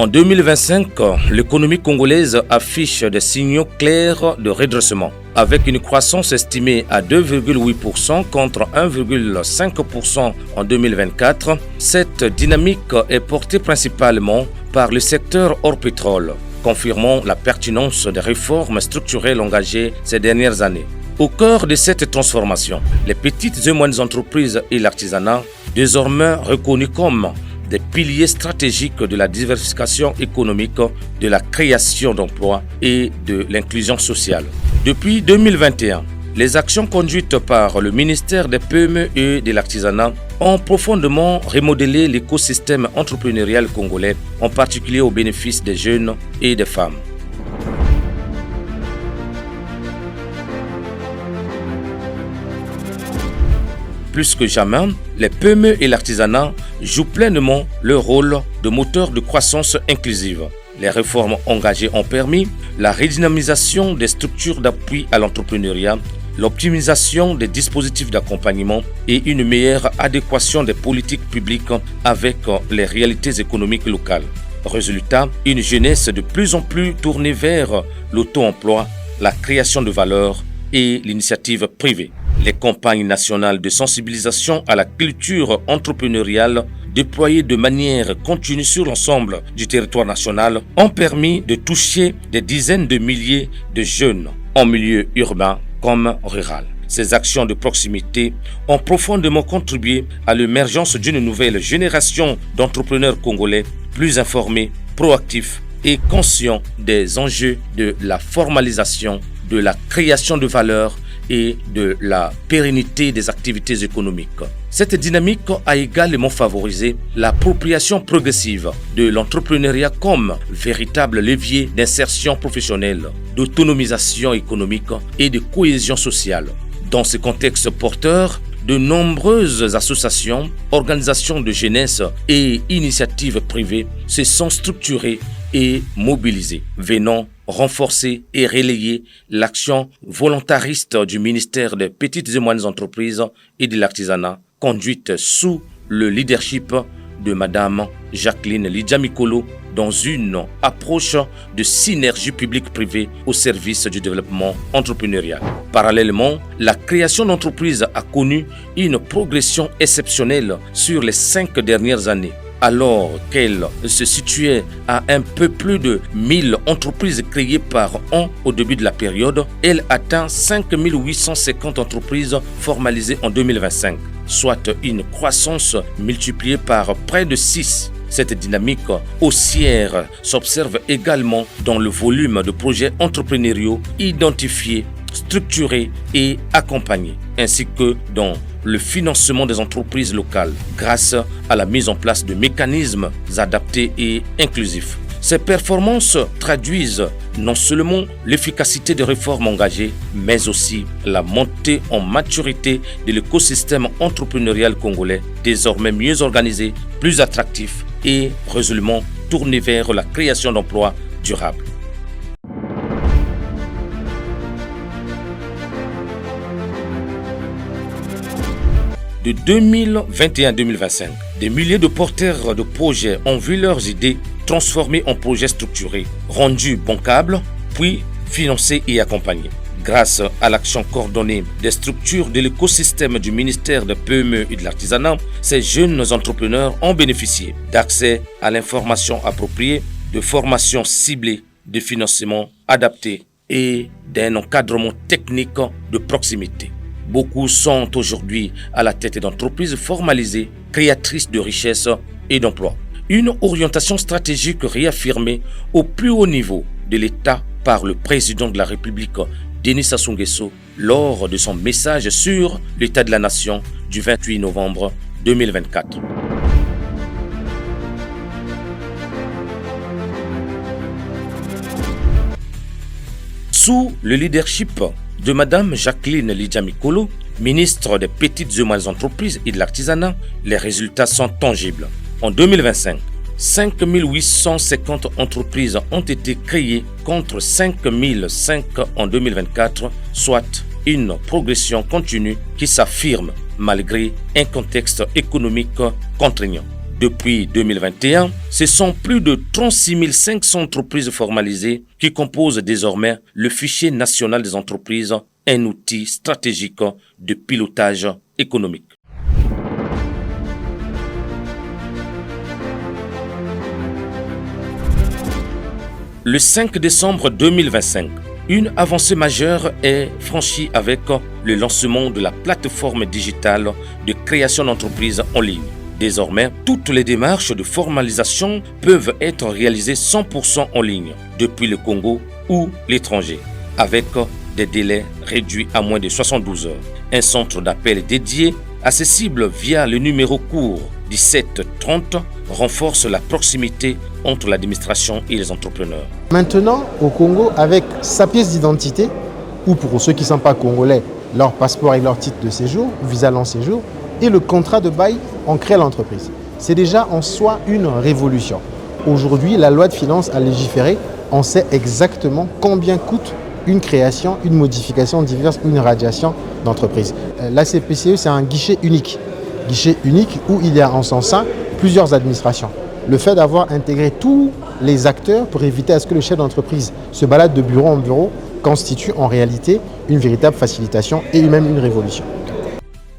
En 2025, l'économie congolaise affiche des signaux clairs de redressement, avec une croissance estimée à 2,8% contre 1,5% en 2024. Cette dynamique est portée principalement par le secteur hors pétrole, confirmant la pertinence des réformes structurelles engagées ces dernières années. Au cœur de cette transformation, les petites et moyennes entreprises et l'artisanat, désormais reconnus comme des piliers stratégiques de la diversification économique, de la création d'emplois et de l'inclusion sociale. Depuis 2021, les actions conduites par le ministère des PME et de l'artisanat ont profondément remodelé l'écosystème entrepreneurial congolais, en particulier au bénéfice des jeunes et des femmes. Plus que jamais, les PME et l'artisanat jouent pleinement leur rôle de moteur de croissance inclusive. Les réformes engagées ont permis la redynamisation des structures d'appui à l'entrepreneuriat, l'optimisation des dispositifs d'accompagnement et une meilleure adéquation des politiques publiques avec les réalités économiques locales. Résultat, une jeunesse de plus en plus tournée vers l'auto-emploi, la création de valeur et l'initiative privée. Les campagnes nationales de sensibilisation à la culture entrepreneuriale déployées de manière continue sur l'ensemble du territoire national ont permis de toucher des dizaines de milliers de jeunes en milieu urbain comme rural. Ces actions de proximité ont profondément contribué à l'émergence d'une nouvelle génération d'entrepreneurs congolais plus informés, proactifs et conscients des enjeux de la formalisation, de la création de valeur et de la pérennité des activités économiques. Cette dynamique a également favorisé l'appropriation progressive de l'entrepreneuriat comme véritable levier d'insertion professionnelle, d'autonomisation économique et de cohésion sociale. Dans ce contexte porteur, de nombreuses associations, organisations de jeunesse et initiatives privées se sont structurées et mobilisées, venant renforcer et relayer l'action volontariste du ministère des Petites et Moyennes Entreprises et de l'Artisanat, conduite sous le leadership de Madame Jacqueline Lidjamikolo dans une approche de synergie publique-privée au service du développement entrepreneurial. Parallèlement, la création d'entreprises a connu une progression exceptionnelle sur les 5 dernières années. Alors qu'elle se situait à un peu plus de 1000 entreprises créées par an au début de la période, elle atteint 5850 entreprises formalisées en 2025, soit une croissance multipliée par près de 6. Cette dynamique haussière s'observe également dans le volume de projets entrepreneuriaux identifiés, structurés et accompagnés, ainsi que dans le financement des entreprises locales grâce à la mise en place de mécanismes adaptés et inclusifs. Ces performances traduisent non seulement l'efficacité des réformes engagées, mais aussi la montée en maturité de l'écosystème entrepreneurial congolais, désormais mieux organisé, plus attractif et résolument tourné vers la création d'emplois durables. De 2021 à 2025, des milliers de porteurs de projets ont vu leurs idées transformées en projets structurés, rendus bancables, puis financés et accompagnés. Grâce à l'action coordonnée des structures de l'écosystème du ministère des PME et de l'Artisanat, ces jeunes entrepreneurs ont bénéficié d'accès à l'information appropriée, de formations ciblées, de financements adaptés et d'un encadrement technique de proximité. Beaucoup sont aujourd'hui à la tête d'entreprises formalisées, créatrices de richesses et d'emplois. Une orientation stratégique réaffirmée au plus haut niveau de l'État par le président de la République, Denis Sassou Nguesso, lors de son message sur l'état de la nation du 28 novembre 2024. Sous le leadership de Madame Jacqueline Lidjamikolo, ministre des Petites et Moyennes Entreprises et de l'Artisanat, les résultats sont tangibles. En 2025, 5850 entreprises ont été créées contre 5005 en 2024, soit une progression continue qui s'affirme malgré un contexte économique contraignant. Depuis 2021, ce sont plus de 36 500 entreprises formalisées qui composent désormais le fichier national des entreprises, un outil stratégique de pilotage économique. Le 5 décembre 2025, une avancée majeure est franchie avec le lancement de la plateforme digitale de création d'entreprises en ligne. Désormais, toutes les démarches de formalisation peuvent être réalisées 100% en ligne, depuis le Congo ou l'étranger, avec des délais réduits à moins de 72 heures. Un centre d'appel dédié, accessible via le numéro court 1730, renforce la proximité entre l'administration et les entrepreneurs. Maintenant, au Congo, avec sa pièce d'identité, ou pour ceux qui ne sont pas congolais, leur passeport et leur titre de séjour, visa long séjour, et le contrat de bail, on crée l'entreprise. C'est déjà en soi une révolution. Aujourd'hui, la loi de finances a légiféré, on sait exactement combien coûte une création, une modification diverse ou une radiation d'entreprise. La CPCE, c'est un guichet unique où il y a en son sein plusieurs administrations. Le fait d'avoir intégré tous les acteurs pour éviter à ce que le chef d'entreprise se balade de bureau en bureau constitue en réalité une véritable facilitation et même une révolution.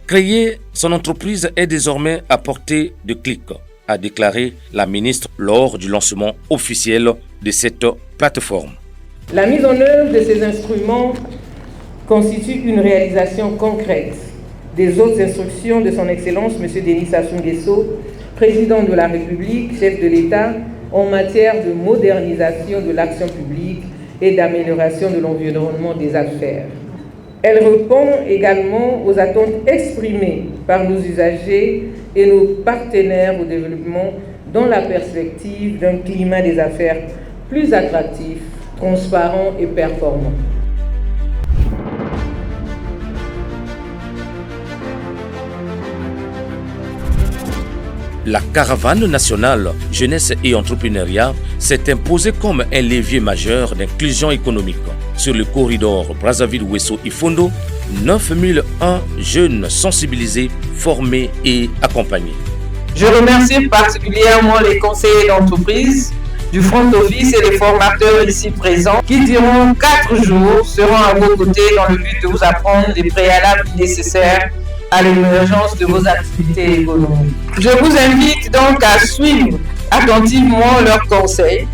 Créer son entreprise est désormais à portée de clic, a déclaré la ministre lors du lancement officiel de cette plateforme. La mise en œuvre de ces instruments constitue une réalisation concrète des autres instructions de son Excellence M. Denis Sassou Nguesso, Président de la République, chef de l'État, en matière de modernisation de l'action publique et d'amélioration de l'environnement des affaires. Elle répond également aux attentes exprimées par nos usagers et nos partenaires au développement dans la perspective d'un climat des affaires plus attractif, transparent et performant. La caravane nationale Jeunesse et Entrepreneuriat s'est imposée comme un levier majeur d'inclusion économique. Sur le corridor Brazzaville-Ouesso-Ifondo, 9001 jeunes sensibilisés, formés et accompagnés. Je remercie particulièrement les conseillers d'entreprise du front office et les formateurs ici présents qui, durant 4 jours, seront à vos côtés dans le but de vous apprendre les préalables nécessaires à l'émergence de vos activités économiques. Je vous invite donc à suivre attentivement leurs conseils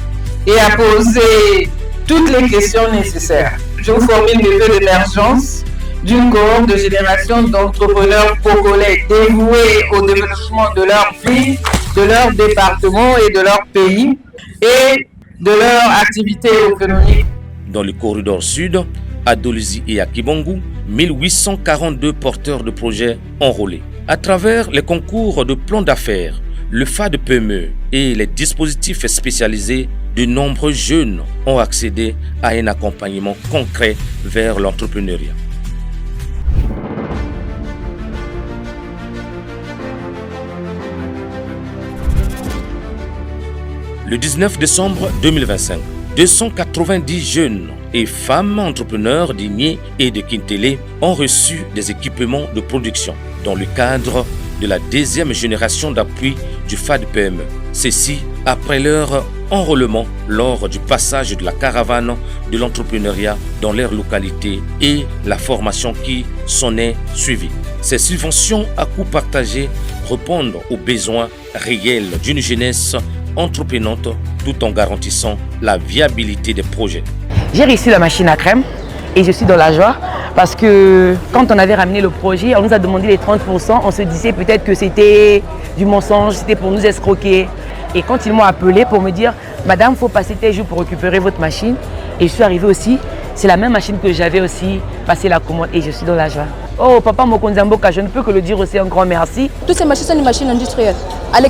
et à poser toutes les questions nécessaires. Je vous formule le vœu d'émergence d'une cohorte de génération d'entrepreneurs congolais dévoués au développement de leur vie, de leur département et de leur pays et de leur activité économique. Dans le corridor sud, à Dolisie et à Kibongu, 1842 porteurs de projets enrôlés. À travers les concours de plans d'affaires, le FAD-PME et les dispositifs spécialisés, de nombreux jeunes ont accédé à un accompagnement concret vers l'entrepreneuriat. Le 19 décembre 2025, 290 jeunes et femmes entrepreneurs d'Igné et de Kintélé ont reçu des équipements de production dans le cadre de la deuxième génération d'appui du FAD-PME. Ceci après leur enrôlement lors du passage de la caravane de l'entrepreneuriat dans leur localité et la formation qui s'en est suivie. Ces subventions à coût partagé répondent aux besoins réels d'une jeunesse entreprenante tout en garantissant la viabilité des projets. J'ai reçu la machine à crème et je suis dans la joie parce que quand on avait ramené le projet, on nous a demandé les 30%, on se disait peut-être que c'était du mensonge, c'était pour nous escroquer. Et quand ils m'ont appelé pour me dire « Madame, il faut passer tel jour pour récupérer votre machine », et je suis arrivée aussi, c'est la même machine que j'avais aussi passé la commande et je suis dans la joie. Oh, Papa Mokonzamboka, je ne peux que le dire aussi un grand merci. Toutes ces machines sont des machines industrielles, à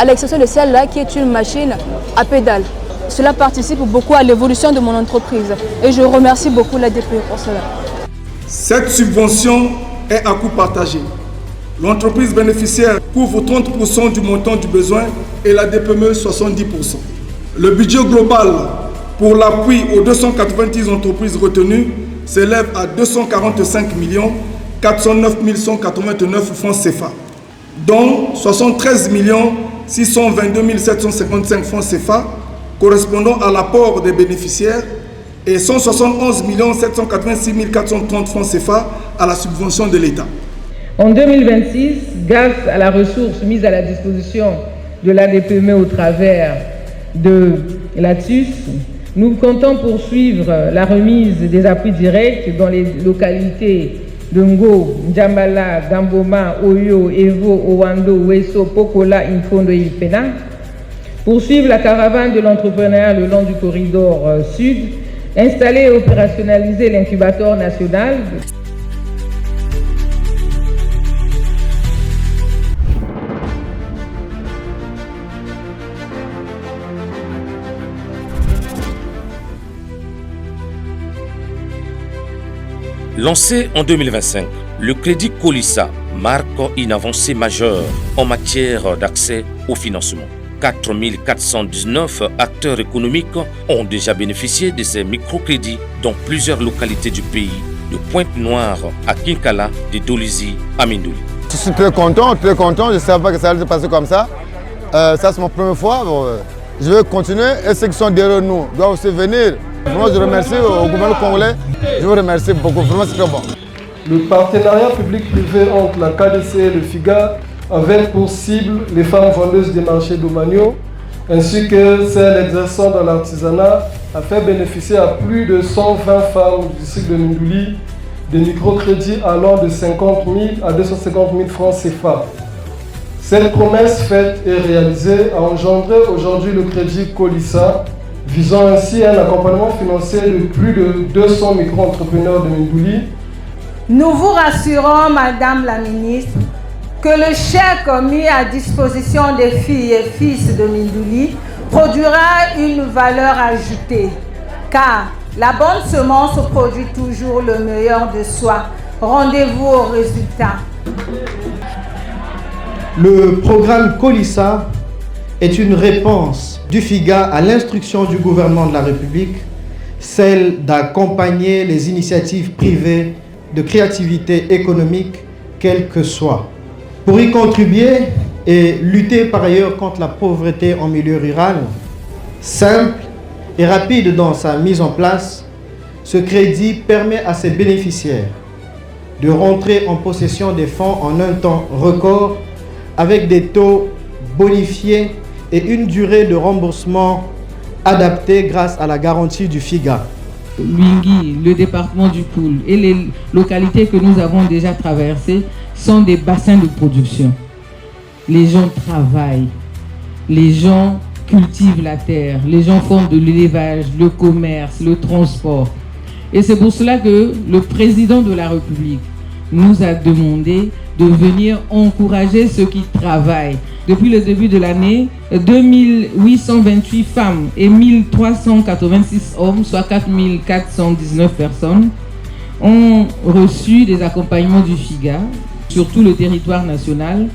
l'exception de celle-là qui est une machine à pédale. Cela participe beaucoup à l'évolution de mon entreprise et je remercie beaucoup la DPE pour cela. Cette subvention est à coût partagé. L'entreprise bénéficiaire couvre 30% du montant du besoin et la DPME 70%. Le budget global pour l'appui aux 290 entreprises retenues s'élève à 245 409 189 francs CFA, dont 73 622 755 francs CFA correspondant à l'apport des bénéficiaires et 171 786 430 francs CFA à la subvention de l'État. En 2026, grâce à la ressource mise à la disposition de l'ADPME au travers de la TUS, nous comptons poursuivre la remise des appuis directs dans les localités de Ngo, Ndjambala, Damboma, Oyo, Evo, Owando, Weso, Pokola, Infondo et Ipena. Poursuivre la caravane de l'entrepreneuriat le long du corridor sud, installer et opérationnaliser l'incubateur national. Lancé en 2025, le crédit Colissa marque une avancée majeure en matière d'accès au financement. 4 419 acteurs économiques ont déjà bénéficié de ces microcrédits dans plusieurs localités du pays, de Pointe-Noire à Kinkala, de Dolisie à Mindouli. Je suis très content, je ne savais pas que ça allait se passer comme ça. Ça c'est ma première fois, je vais continuer et ceux qui sont derrière nous doivent aussi venir. Vraiment, je remercie au gouvernement congolais, je vous remercie beaucoup, vraiment c'est très bon. Le partenariat public-privé entre la KDC et le FIGA avec pour cible les femmes vendeuses des marchés domaniaux ainsi que celles exerçant dans l'artisanat a fait bénéficier à plus de 120 femmes du district de Mindouli des microcrédits allant de 50 000 à 250 000 francs CFA. Cette promesse faite et réalisée a engendré aujourd'hui le crédit Colissa, visant ainsi un accompagnement financier de plus de 200 micro-entrepreneurs de Mindouli. Nous vous rassurons, Madame la Ministre, que le chèque mis à disposition des filles et fils de Mindouli produira une valeur ajoutée, car la bonne semence produit toujours le meilleur de soi. Rendez-vous au résultat. Le programme Colissa est une réponse du FIGA à l'instruction du gouvernement de la République, celle d'accompagner les initiatives privées de créativité économique, quelle que soit. Pour y contribuer et lutter par ailleurs contre la pauvreté en milieu rural, simple et rapide dans sa mise en place, ce crédit permet à ses bénéficiaires de rentrer en possession des fonds en un temps record avec des taux bonifiés et une durée de remboursement adaptée grâce à la garantie du FIGA. Luingui, le département du Poul et les localités que nous avons déjà traversées sont des bassins de production. Les gens travaillent, les gens cultivent la terre, les gens font de l'élevage, le commerce, le transport. Et c'est pour cela que le président de la République nous a demandé de venir encourager ceux qui travaillent. Depuis le début de l'année, 2828 femmes et 1386 hommes, soit 4419 personnes, ont reçu des accompagnements du FIGA sur tout le territoire national.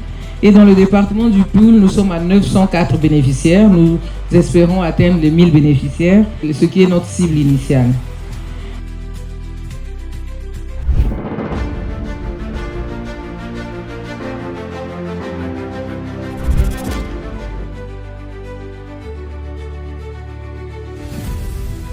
Et dans le département du Poul, nous sommes à 904 bénéficiaires. Nous espérons atteindre les 1000 bénéficiaires, ce qui est notre cible initiale.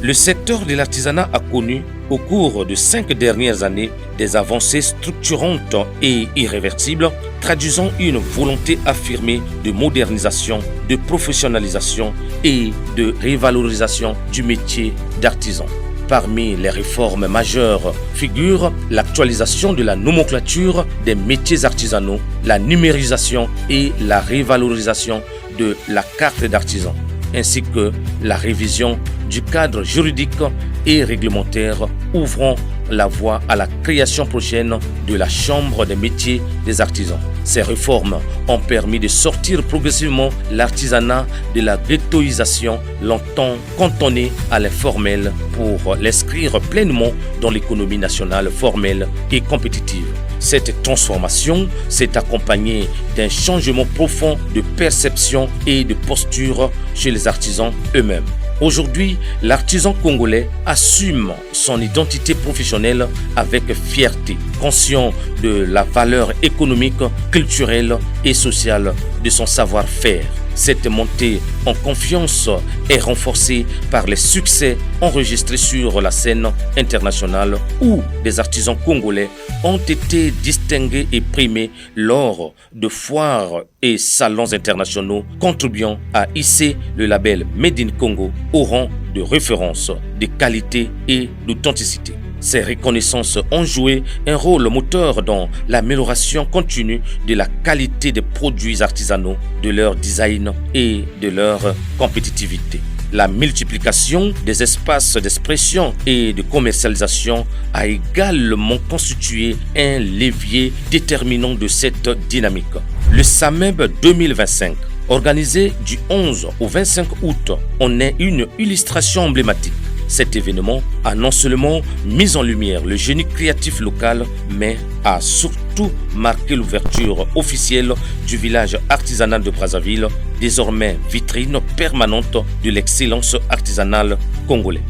Le secteur de l'artisanat a connu, au cours de 5 dernières années, des avancées structurantes et irréversibles, traduisant une volonté affirmée de modernisation, de professionnalisation et de révalorisation du métier d'artisan. Parmi les réformes majeures figurent l'actualisation de la nomenclature des métiers artisanaux, la numérisation et la révalorisation de la carte d'artisan, ainsi que la révision du cadre juridique et réglementaire ouvrant la voie à la création prochaine de la Chambre des métiers des artisans. Ces réformes ont permis de sortir progressivement l'artisanat de la ghettoisation longtemps cantonné à l'informel pour l'inscrire pleinement dans l'économie nationale formelle et compétitive. Cette transformation s'est accompagnée d'un changement profond de perception et de posture chez les artisans eux-mêmes. Aujourd'hui, l'artisan congolais assume son identité professionnelle avec fierté, conscient de la valeur économique, culturelle et sociale de son savoir-faire. Cette montée en confiance est renforcée par les succès enregistrés sur la scène internationale où des artisans congolais ont été distingués et primés lors de foires et salons internationaux, contribuant à hisser le label Made in Congo au rang de référence de qualité et d'authenticité. Ces reconnaissances ont joué un rôle moteur dans l'amélioration continue de la qualité des produits artisanaux, de leur design et de leur compétitivité. La multiplication des espaces d'expression et de commercialisation a également constitué un levier déterminant de cette dynamique. Le SAMEB 2025, organisé du 11 au 25 août, en est une illustration emblématique. Cet événement a non seulement mis en lumière le génie créatif local, mais a surtout marqué l'ouverture officielle du village artisanal de Brazzaville, désormais vitrine permanente de l'excellence artisanale congolaise.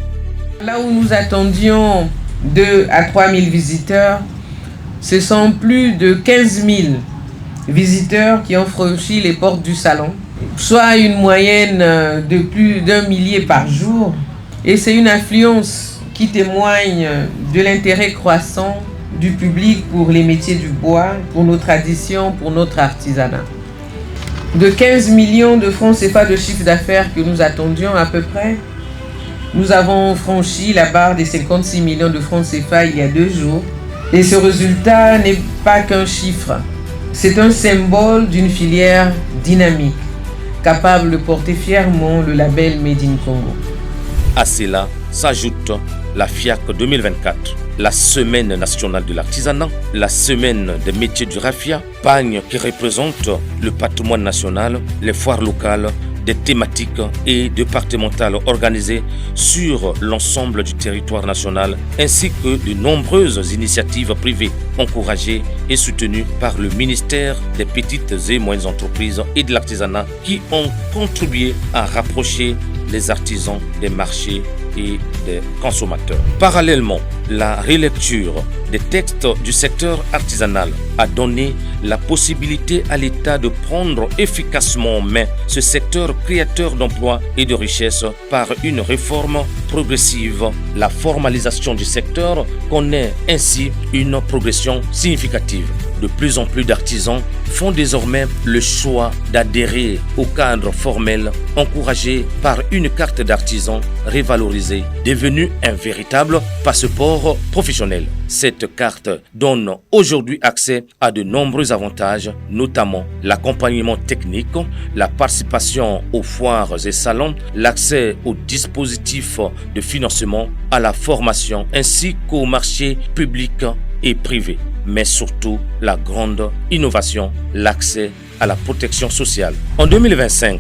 Là où nous attendions 2 à 3 000 visiteurs, ce sont plus de 15 000 visiteurs qui ont franchi les portes du salon, soit une moyenne de plus d'1 millier par jour. Et c'est une affluence qui témoigne de l'intérêt croissant du public pour les métiers du bois, pour nos traditions, pour notre artisanat. De 15 millions de francs CFA de chiffre d'affaires que nous attendions à peu près, nous avons franchi la barre des 56 millions de francs CFA il y a 2 jours. Et ce résultat n'est pas qu'un chiffre, c'est un symbole d'une filière dynamique, capable de porter fièrement le label Made in Congo. À cela s'ajoute la FIAC 2024, la Semaine nationale de l'artisanat, la Semaine des métiers du raffia, pagne qui représente le patrimoine national, les foires locales, des thématiques et départementales organisées sur l'ensemble du territoire national, ainsi que de nombreuses initiatives privées encouragées et soutenues par le ministère des Petites et Moyennes Entreprises et de l'Artisanat qui ont contribué à rapprocher les artisans des marchés et des consommateurs. Parallèlement, la relecture des textes du secteur artisanal a donné la possibilité à l'État de prendre efficacement en main ce secteur créateur d'emplois et de richesses par une réforme progressive. La formalisation du secteur connaît ainsi une progression significative. De plus en plus d'artisans font désormais le choix d'adhérer au cadre formel encouragé par une carte d'artisan révalorisée, devenue un véritable passeport professionnel. Cette carte donne aujourd'hui accès à de nombreux avantages, notamment l'accompagnement technique, la participation aux foires et salons, l'accès aux dispositifs de financement, à la formation ainsi qu'aux marchés publics et privés. Mais surtout la grande innovation, l'accès à la protection sociale. En 2025,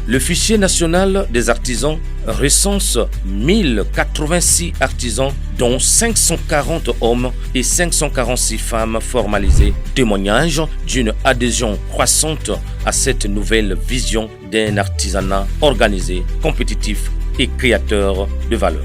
le fichier national des artisans recense 1086 artisans, dont 540 hommes et 546 femmes formalisés. Témoignage d'une adhésion croissante à cette nouvelle vision d'un artisanat organisé, compétitif et créateur de valeur.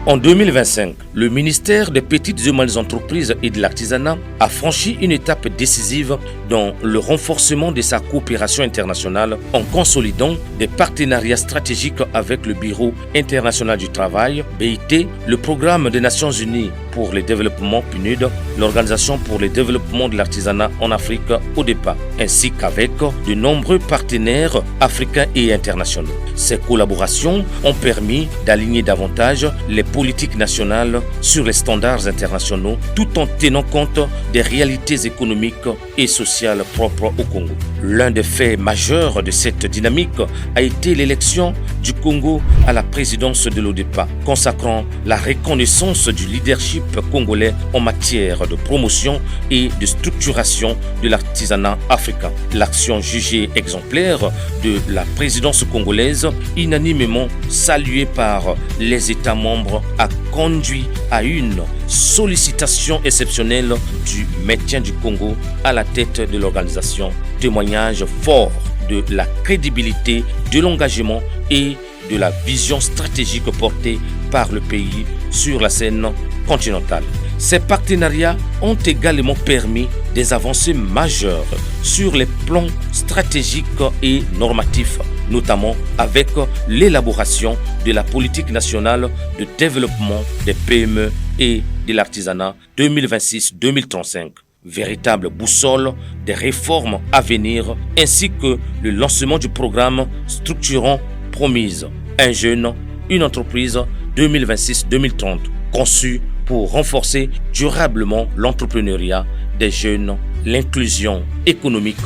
En 2025, le ministère des Petites et Moyennes Entreprises et de l'Artisanat a franchi une étape décisive dans le renforcement de sa coopération internationale en consolidant des partenariats stratégiques avec le Bureau international du travail, BIT, le Programme des Nations Unies pour le développement PNUD, l'Organisation pour le développement de l'artisanat en Afrique, ODEPA, ainsi qu'avec de nombreux partenaires africains et internationaux. Ces collaborations ont permis d'aligner davantage les politiques nationales sur les standards internationaux tout en tenant compte des réalités économiques et sociales propres au Congo. L'un des faits majeurs de cette dynamique a été l'élection du Congo à la présidence de l'ODEPA, consacrant la reconnaissance du leadership congolais en matière de promotion et de structuration de l'artisanat africain. L'action jugée exemplaire de la présidence congolaise, unanimement saluée par les États membres, a conduit à une sollicitation exceptionnelle du maintien du Congo à la tête de l'organisation. Témoignage fort de la crédibilité, de l'engagement et de la vision stratégique portée par le pays sur la scène continentale. Ces partenariats ont également permis des avancées majeures sur les plans stratégiques et normatifs, notamment avec l'élaboration de la politique nationale de développement des PME et de l'artisanat 2026-2035, véritable boussole des réformes à venir, ainsi que le lancement du programme structurant Promise, un jeune, une entreprise 2026-2030, conçu pour renforcer durablement l'entrepreneuriat des jeunes, l'inclusion économique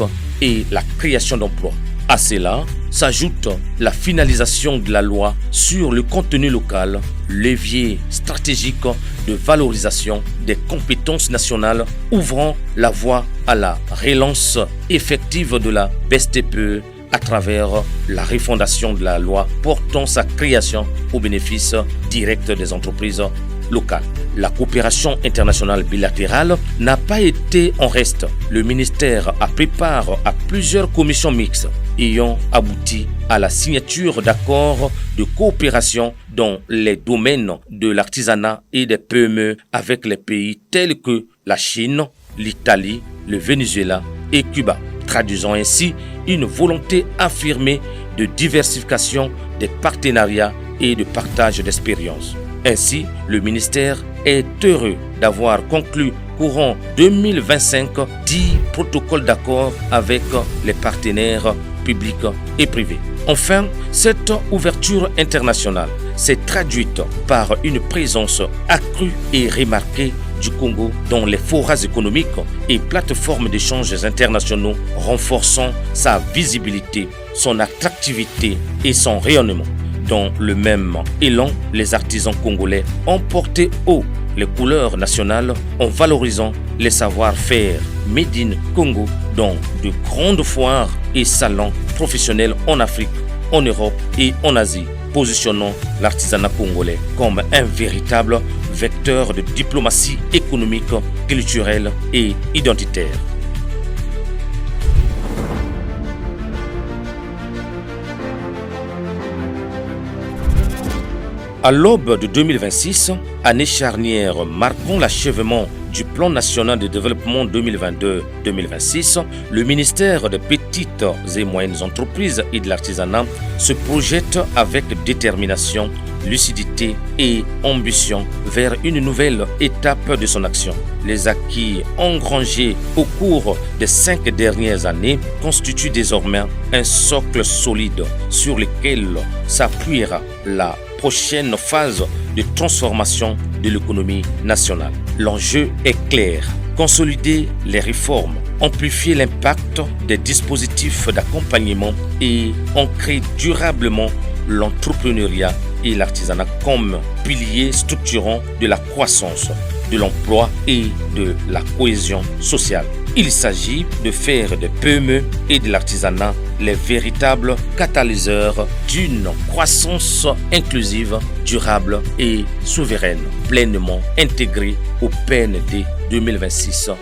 et la création d'emplois. À cela s'ajoute la finalisation de la loi sur le contenu local, levier stratégique de valorisation des compétences nationales, ouvrant la voie à la relance effective de la BSTPE à travers la refondation de la loi portant sa création au bénéfice direct des entreprises locales. La coopération internationale bilatérale n'a pas été en reste. Le ministère a pris part à plusieurs commissions mixtes ayant abouti à la signature d'accords de coopération dans les domaines de l'artisanat et des PME avec les pays tels que la Chine, l'Italie, le Venezuela et Cuba, traduisant ainsi une volonté affirmée de diversification des partenariats et de partage d'expériences. Ainsi, le ministère est heureux d'avoir conclu courant 2025 10 protocoles d'accord avec les partenaires publics et privés. Enfin, cette ouverture internationale s'est traduite par une présence accrue et remarquée du Congo dans les forats économiques et plateformes d'échanges internationaux, renforçant sa visibilité, son attractivité et son rayonnement. Dans le même élan, les artisans congolais ont porté haut les couleurs nationales en valorisant les savoir-faire made in Congo dans de grandes foires et salons professionnels en Afrique, en Europe et en Asie, positionnant l'artisanat congolais comme un véritable vecteur de diplomatie économique, culturelle et identitaire. À l'aube de 2026, année charnière marquant l'achèvement du Plan national de développement 2022-2026, le ministère des petites et moyennes entreprises et de l'artisanat se projette avec détermination, lucidité et ambition vers une nouvelle étape de son action. Les acquis engrangés au cours des 5 dernières années constituent désormais un socle solide sur lequel s'appuiera la prochaine phase de transformation de l'économie nationale. L'enjeu est clair: consolider les réformes, amplifier l'impact des dispositifs d'accompagnement et ancrer durablement l'entrepreneuriat et l'artisanat comme piliers structurants de la croissance, de l'emploi et de la cohésion sociale. Il s'agit de faire des PME et de l'artisanat les véritables catalyseurs d'une croissance inclusive, durable et souveraine, pleinement intégrée au PND 2026-2031.